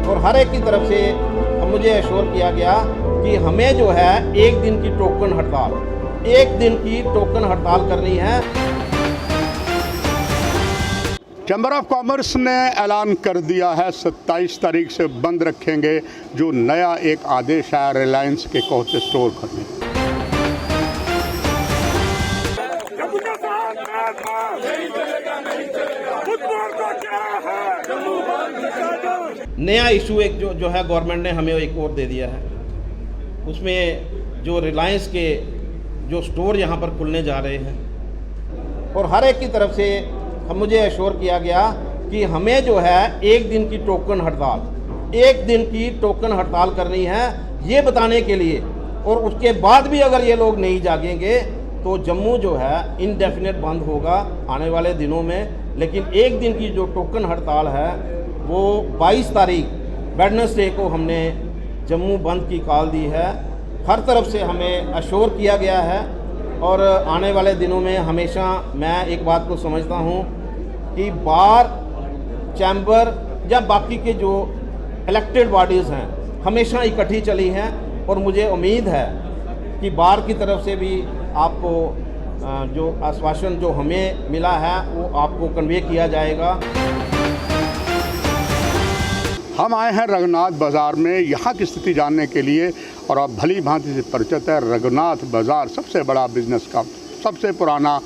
और हर एक की तरफ से मुझे एश्योर किया गया कि हमें जो है एक दिन की टोकन हड़ताल करनी है। चैम्बर ऑफ कॉमर्स ने ऐलान कर दिया है 27 तारीख से बंद रखेंगे जो नया एक आदेश है रिलायंस के कोर्ट स्टोर खोलने। नया इशू एक जो है गवर्नमेंट ने हमें एक और दे दिया है, उसमें जो रिलायंस के जो स्टोर यहाँ पर खुलने जा रहे हैं और हर एक की तरफ से मुझे एश्योर किया गया कि हमें जो है एक दिन की टोकन हड़ताल करनी है, ये बताने के लिए। और उसके बाद भी अगर ये लोग नहीं जागेंगे तो जम्मू जो है इनडेफिनेट बंद होगा आने वाले दिनों में। लेकिन एक दिन की जो टोकन हड़ताल है वो 22 तारीख वेडनेसडे को हमने जम्मू बंद की कॉल दी है। हर तरफ से हमें अश्योर किया गया है और आने वाले दिनों में हमेशा मैं एक बात को समझता हूँ कि बार, चैम्बर या बाकी के जो इलेक्टेड बॉडीज़ हैं हमेशा इकट्ठी चली हैं और मुझे उम्मीद है कि बार की तरफ से भी आपको जो आश्वासन जो हमें मिला है वो आपको कन्वे किया जाएगा। हम आए हैं रघुनाथ बाज़ार में यहाँ की स्थिति जानने के लिए और आप भली भांति से परिचित है। रघुनाथ बाज़ार सबसे बड़ा बिजनेस का सबसे पुराना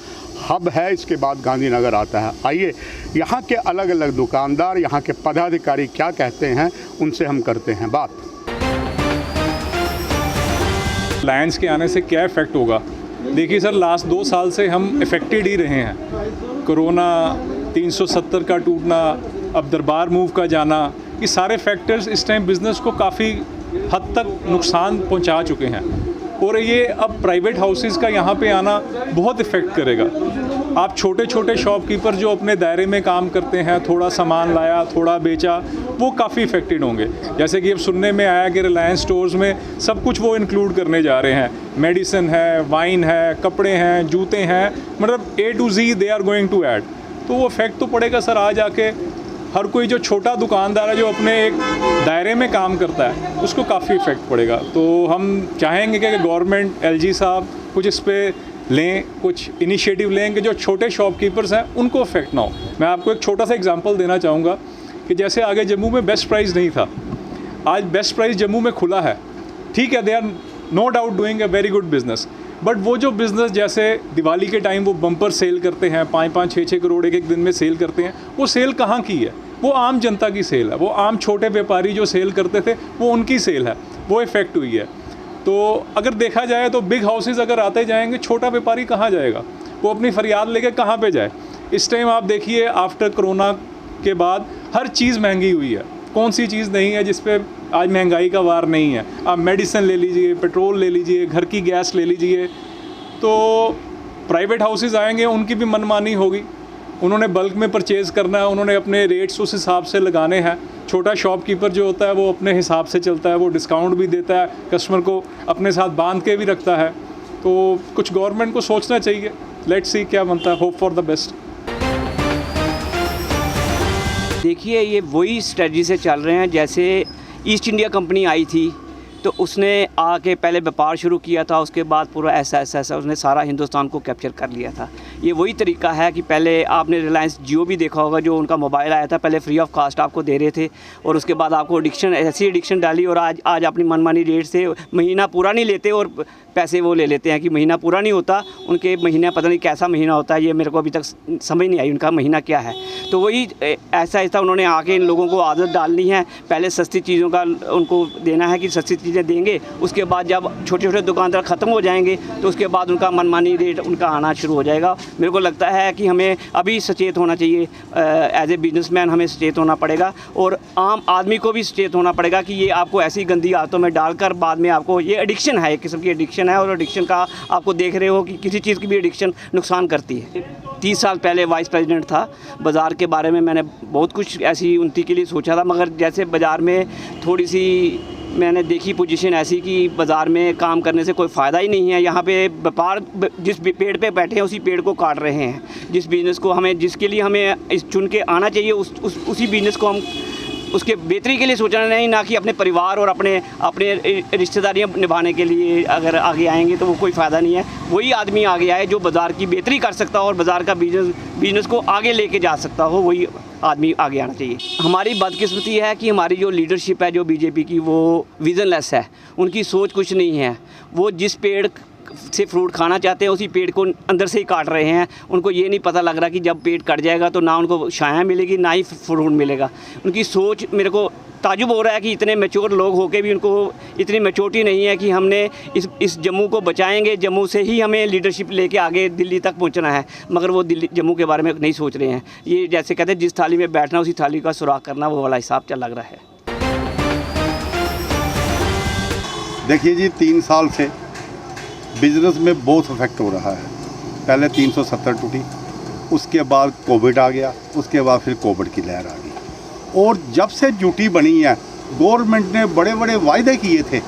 हब है, इसके बाद गांधीनगर आता है। आइए यहाँ के अलग अलग दुकानदार, यहाँ के पदाधिकारी क्या कहते हैं उनसे हम करते हैं बात। रिलायंस के आने से क्या इफ़ेक्ट होगा? देखिए सर, लास्ट 2 साल से हम इफ़ेक्टेड ही रहे हैं। कोरोना, 370 का टूटना, अब दरबार मूव का जाना, ये सारे फैक्टर्स इस टाइम बिज़नेस को काफ़ी हद तक नुकसान पहुंचा चुके हैं और ये अब प्राइवेट हाउसेस का यहाँ पे आना बहुत इफ़ेक्ट करेगा। आप छोटे छोटे शॉपकीपर जो अपने दायरे में काम करते हैं, थोड़ा सामान लाया, थोड़ा बेचा, वो काफ़ी इफ़ेक्टेड होंगे। जैसे कि अब सुनने में आया कि रिलायंस स्टोर्स में सब कुछ वो इंक्लूड करने जा रहे हैं, मेडिसिन है, वाइन है, कपड़े हैं, जूते हैं, मतलब A to Z they are going to add. तो वो इफ़ेक्ट तो पड़ेगा सर। आज आके हर कोई जो छोटा दुकानदार है जो अपने एक दायरे में काम करता है उसको काफ़ी इफ़ेक्ट पड़ेगा। तो हम चाहेंगे कि गवर्नमेंट, LG साहब कुछ इस पर लें, कुछ इनिशिएटिव लें कि जो छोटे शॉपकीपर्स हैं उनको इफ़ेक्ट ना हो। मैं आपको एक छोटा सा एग्जांपल देना चाहूँगा कि जैसे आगे जम्मू में बेस्ट प्राइस नहीं था, आज बेस्ट प्राइस जम्मू में खुला है। ठीक है, they are no doubt doing a very good business, but वो जो बिज़नेस जैसे दिवाली के टाइम वो बम्पर सेल करते हैं, 5-5, 6-6 करोड़ एक दिन में सेल करते हैं, वो सेल कहाँ की है? वो आम जनता की सेल है। वो आम छोटे व्यापारी जो सेल करते थे वो उनकी सेल है, वो इफ़ेक्ट हुई है। तो अगर देखा जाए तो बिग हाउसेस अगर आते जाएंगे, छोटा व्यापारी कहाँ जाएगा? वो अपनी फरियाद लेके कहाँ पे जाए? इस टाइम आप देखिए आफ्टर कोरोना के बाद हर चीज़ महंगी हुई है। कौन सी चीज़ नहीं है जिस पे आज महंगाई का वार नहीं है? आप मेडिसिन ले लीजिए, पेट्रोल ले लीजिए, घर की गैस ले लीजिए। तो प्राइवेट हाउसेस आएंगे, उनकी भी मनमानी होगी। उन्होंने बल्क में परचेज़ करना है, उन्होंने अपने रेट्स उस हिसाब से लगाने हैं। छोटा शॉपकीपर जो होता है वो अपने हिसाब से चलता है, वो डिस्काउंट भी देता है, कस्टमर को अपने साथ बांध के भी रखता है। तो कुछ गवर्नमेंट को सोचना चाहिए। लेट्स सी क्या बनता है, होप फॉर द बेस्ट। देखिए, ये वही स्ट्रेटजी से चल रहे हैं जैसे ईस्ट इंडिया कंपनी आई थी तो उसने आके पहले व्यापार शुरू किया था, उसके बाद पूरा ऐसा उसने सारा हिंदुस्तान को कैप्चर कर लिया था। ये वही तरीका है कि पहले आपने रिलायंस जियो भी देखा होगा, जो उनका मोबाइल आया था पहले फ्री ऑफ कास्ट आपको दे रहे थे और उसके बाद आपको एडिक्शन, ऐसी एडिक्शन डाली और आज अपनी मनमानी रेट से महीना पूरा नहीं लेते और पैसे वो ले लेते हैं कि महीना पूरा नहीं होता। उनके महीना पता नहीं कैसा महीना होता है, ये मेरे को अभी तक समझ नहीं आई उनका महीना क्या है। तो वही ऐसा उन्होंने आके इन लोगों को आदत डालनी है, पहले सस्ती चीज़ों का उनको देना है कि सस्ती चीज़ें देंगे, उसके बाद जब छोटे छोटे दुकानदार ख़त्म हो जाएंगे तो उसके बाद उनका मनमानी रेट उनका आना शुरू हो जाएगा। मेरे को लगता है कि हमें अभी सचेत होना चाहिए, एज ए बिजनेसमैन हमें सचेत होना पड़ेगा और आम आदमी को भी सचेत होना पड़ेगा कि ये आपको ऐसी गंदी आदतों में डालकर बाद में आपको ये एडिक्शन है, एक किस्म की एडिक्शन है और एडिक्शन का आपको देख रहे हो कि किसी चीज़ की भी एडिक्शन नुकसान करती है। 30 साल पहले वाइस प्रेसिडेंट था, बाज़ार के बारे में मैंने बहुत कुछ ऐसी उन्नति के लिए सोचा था, मगर जैसे बाज़ार में थोड़ी सी मैंने देखी पोजीशन ऐसी कि बाज़ार में काम करने से कोई फ़ायदा ही नहीं है। यहाँ पे व्यापार जिस पेड़ पे बैठे हैं उसी पेड़ को काट रहे हैं। जिस बिज़नेस को हमें, जिसके लिए हमें इस चुन के आना चाहिए, उसी बिज़नेस को हम उसके बेहतरी के लिए सोचना नहीं, ना कि अपने परिवार और अपने रिश्तेदारियाँ निभाने के लिए अगर आगे आएंगे तो वो कोई फ़ायदा नहीं है। वही आदमी आगे आए जो बाज़ार की बेहतरी कर सकता हो और बाज़ार का बिज़नेस को आगे लेके जा सकता हो, वही आदमी आगे आना चाहिए। हमारी बदकिस्मती है कि हमारी जो लीडरशिप है जो बीजेपी की, वो विज़नलेस है। उनकी सोच कुछ नहीं है। वो जिस पेड़ से फ्रूट खाना चाहते हैं उसी पेड़ को अंदर से ही काट रहे हैं। उनको ये नहीं पता लग रहा कि जब पेड़ कट जाएगा तो ना उनको छाया मिलेगी ना ही फ्रूट मिलेगा। उनकी सोच, मेरे को ताजुब हो रहा है कि इतने मैच्योर लोग होके भी उनको इतनी मैच्योरिटी नहीं है कि हमने इस जम्मू को बचाएंगे, जम्मू से ही हमें लीडरशिप लेके आगे दिल्ली तक पहुंचना है। मगर वो जम्मू के बारे में नहीं सोच रहे हैं। ये जैसे कहते हैं जिस थाली में बैठना उसी थाली का सुराग करना, वो वाला हिसाब चल लग रहा है। देखिए जी, 3 साल से बिज़नेस में बहुत इफेक्ट हो रहा है। पहले 370 टूटी, उसके बाद कोविड आ गया, उसके बाद फिर कोविड की लहर आ गई। और जब से ड्यूटी बनी है, गवर्नमेंट ने बड़े बड़े वायदे किए थे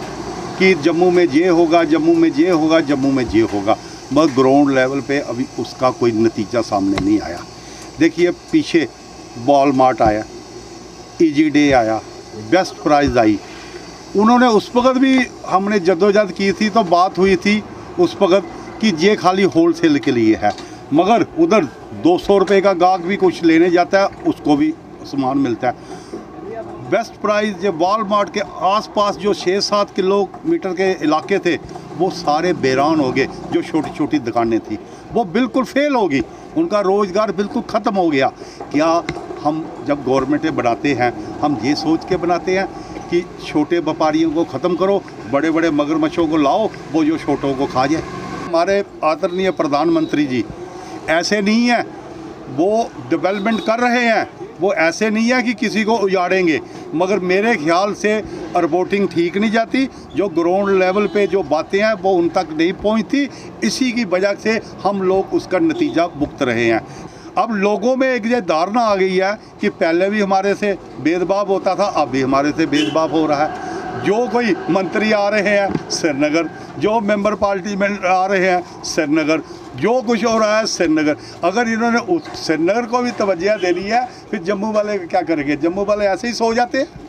कि जम्मू में ये होगा, जम्मू में ये होगा, जम्मू में ये होगा, मगर ग्राउंड लेवल पे अभी उसका कोई नतीजा सामने नहीं आया। देखिए, पीछे वॉलमार्ट आया, ईजी डे आया, बेस्ट प्राइस आई। उन्होंने उस वक्त भी, हमने जद्दोजहद की थी तो बात हुई थी उस वक्त कि ये खाली होलसेल के लिए है, मगर उधर 200 रुपये का गाहक भी कुछ लेने जाता है, उसको भी सामान मिलता है। बेस्ट प्राइस, जो वॉलमार्ट के आसपास जो 6-7 किलोमीटर के इलाके थे, वो सारे बैरान हो गए। जो छोटी छोटी दुकानें थी वो बिल्कुल फेल हो गई, उनका रोज़गार बिल्कुल ख़त्म हो गया। क्या हम जब गवर्नमेंटें बनाते हैं, हम ये सोच के बनाते हैं कि छोटे व्यापारियों को ख़त्म करो, बड़े बड़े मगरमच्छों को लाओ, वो जो छोटों को खा जाए। हमारे आदरणीय प्रधानमंत्री जी ऐसे नहीं है, वो डेवलपमेंट कर रहे हैं, वो ऐसे नहीं है कि किसी को उजाड़ेंगे। मगर मेरे ख्याल से रिपोर्टिंग ठीक नहीं जाती, जो ग्राउंड लेवल पे जो बातें हैं वो उन तक नहीं पहुंचती। इसी की वजह से हम लोग उसका नतीजा भुगत रहे हैं। अब लोगों में एक ये धारणा आ गई है कि पहले भी हमारे से भेदभाव होता था, अब भी हमारे से भेदभाव हो रहा है। जो कोई मंत्री आ रहे हैं श्रीनगर, जो मेंबर पार्लियामेंट आ रहे हैं श्रीनगर, जो कुछ हो रहा है श्रीनगर। अगर इन्होंने उस श्रीनगर को भी तवज्जो देनी है, फिर जम्मू वाले क्या करेंगे? जम्मू वाले ऐसे ही सो जाते हैं।